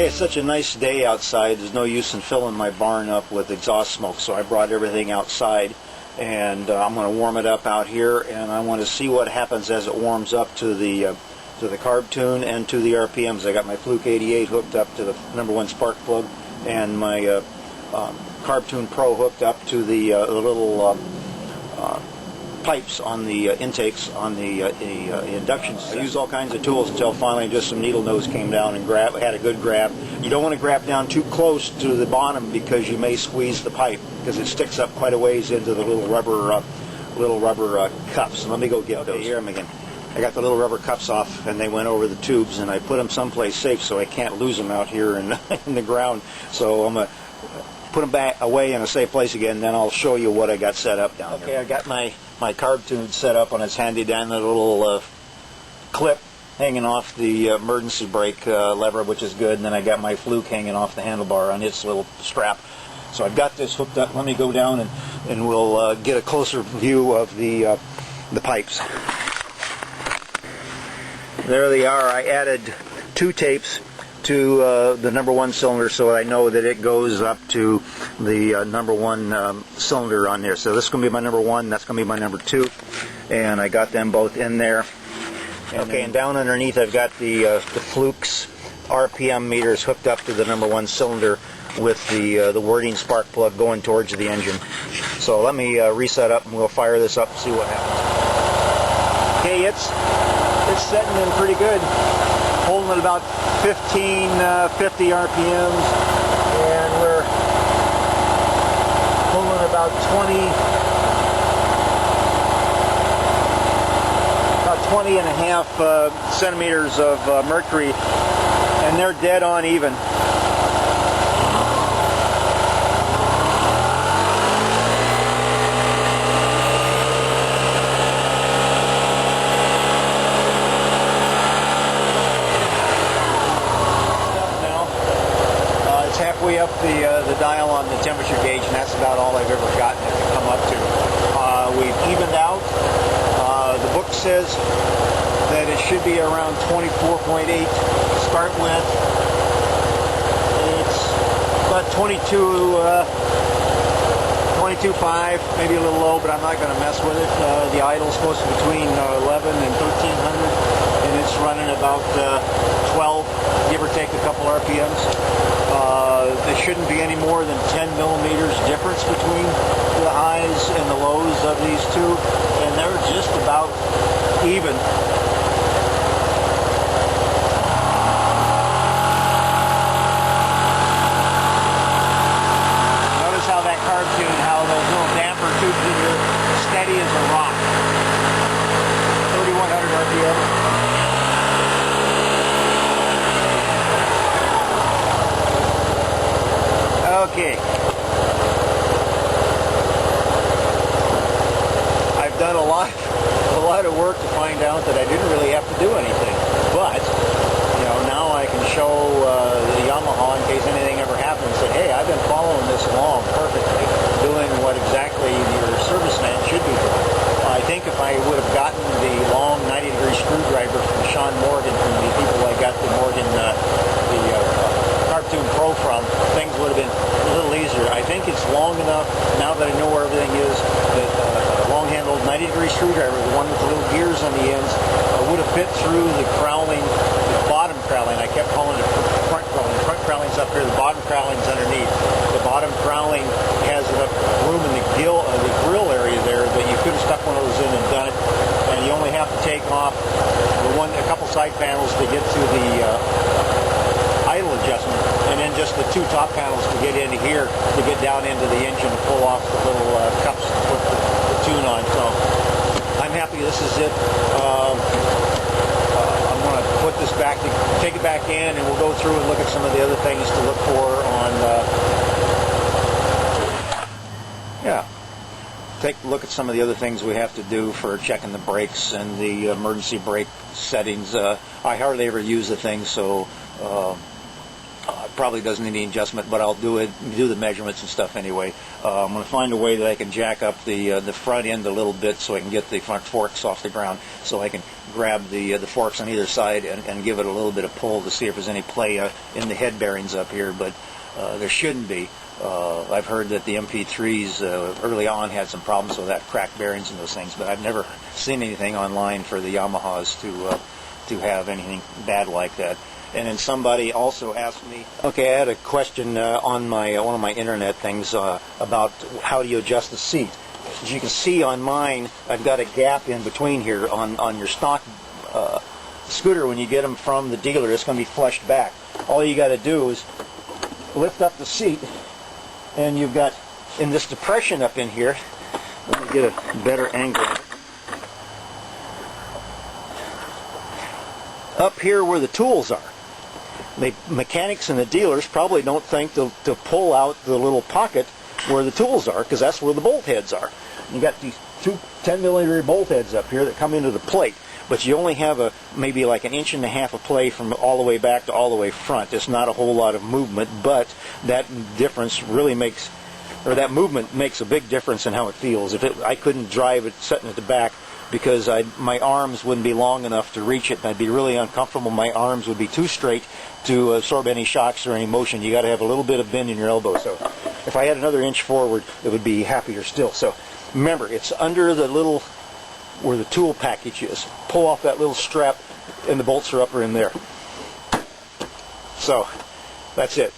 Hey, it's such a nice day outside. There's no use in filling my barn up with exhaust smoke, so I brought everything outside, and I'm going to warm it up out here, and I want to see what happens as it warms up to the carb tune and to the RPMs. I got my Fluke 88 hooked up to the #1 spark plug, and my Carb Tune Pro hooked up to the little pipes on the intakes on the induction system. I used all kinds of tools until finally just some needle nose came down and had a good grab. You don't want to grab down too close to the bottom because you may squeeze the pipe, because it sticks up quite a ways into the little rubber cups. Let me go get those. Here them again. I got the little rubber cups off, and they went over the tubes, and I put them someplace safe so I can't lose them out here in the ground. So I'm going to put them back away in a safe place again, then I'll show you what I got set up down here. Okay, I got my carb tune set up on its handy dandy little clip hanging off the emergency brake lever, which is good, and then I got my Fluke hanging off the handlebar on its little strap. So I've got this hooked up. Let me go down and we'll get a closer view of the pipes. There they are. I added 2 tapes to the #1 cylinder, so I know that it goes up to the #1 cylinder on there. So this is going to be my #1, that's going to be my #2, and I got them both in there. Okay, and down underneath I've got the Fluke's RPM meters hooked up to the #1 cylinder with the wording spark plug going towards the engine. So let me reset up, and we'll fire this up and see what happens. Okay, it's setting in pretty good, holding at about 1550 RPMs, and we're pulling about 20 and a half centimeters of mercury, and they're dead on even. Halfway up the dial on the temperature gauge, and that's about all I've ever gotten it to come up to. We've evened out. The book says that it should be around 24.8 to start with. It's about 22.5, maybe a little low, but I'm not going to mess with it. The idle's supposed to be between 11 and 1300, and it's running about 12, give or take a couple RPMs. There shouldn't be any more than 10 millimeters difference between the highs and the lows of these two, and they're just about even. Notice how that carb tune, how those little damper tubes in here, steady as a rock. 3100 RPM. Okay. I've done a lot of work to find out that I didn't really have to do anything. But, now I can show the Yamaha, in case anything ever happens, that, hey, I've been following this along perfectly, doing what exactly your serviceman should be doing. I think if I would have gotten the long 90-degree screwdriver from Sean Morgan, from the people I got the Morgan, the Carb Tune Pro from, things would have been a little easier. I think it's long enough, now that I know where everything is, that a long-handled 90-degree screwdriver, the one with the little gears on the ends, would have fit through the crowling, the bottom crowling. I kept calling it front crowling. The front crowling's up here, the bottom crowling's underneath. The bottom crowling has enough room in the grill area there that you could have stuck one of those in and done it. And you only have to take off a couple side panels to get to the idle adjustment, and then just the 2 top panels to get into here, to get down into the engine and pull off the little cups to put the tune on. So I'm happy this is it. I'm going to put this back, take it back in, and we'll go through and look at some of the other things to look for on take a look at some of the other things we have to do for checking the brakes and the emergency brake settings. I hardly ever use the thing, so probably doesn't need any adjustment, but I'll do the measurements and stuff anyway. I'm going to find a way that I can jack up the front end a little bit so I can get the front forks off the ground, so I can grab the forks on either side and give it a little bit of pull to see if there's any play in the head bearings up here, but there shouldn't be. I've heard that the MP3s early on had some problems with that, cracked bearings and those things, but I've never seen anything online for the Yamahas to have anything bad like that. And then somebody also asked me, okay, I had a question on my one of my internet things about how do you adjust the seat. As you can see on mine, I've got a gap in between here. On your stock scooter, when you get them from the dealer, it's going to be flushed back. All you got to do is lift up the seat, and you've got, in this depression up in here, let me get a better angle. Up here where the tools are. The mechanics and the dealers probably don't think to pull out the little pocket where the tools are, because that's where the bolt heads are. You got these two 10mm bolt heads up here that come into the plate, but you only have maybe like 1.5 inches of play from all the way back to all the way front. It's not a whole lot of movement, but that difference really makes, or that movement makes a big difference in how it feels. I couldn't drive it sitting at the back, because my arms wouldn't be long enough to reach it, and I'd be really uncomfortable. My arms would be too straight to absorb any shocks or any motion. You got to have a little bit of bend in your elbow. So if I had another inch forward, it would be happier still. So remember, it's under the little, where the tool package is. Pull off that little strap, and the bolts are up or in there. So that's it.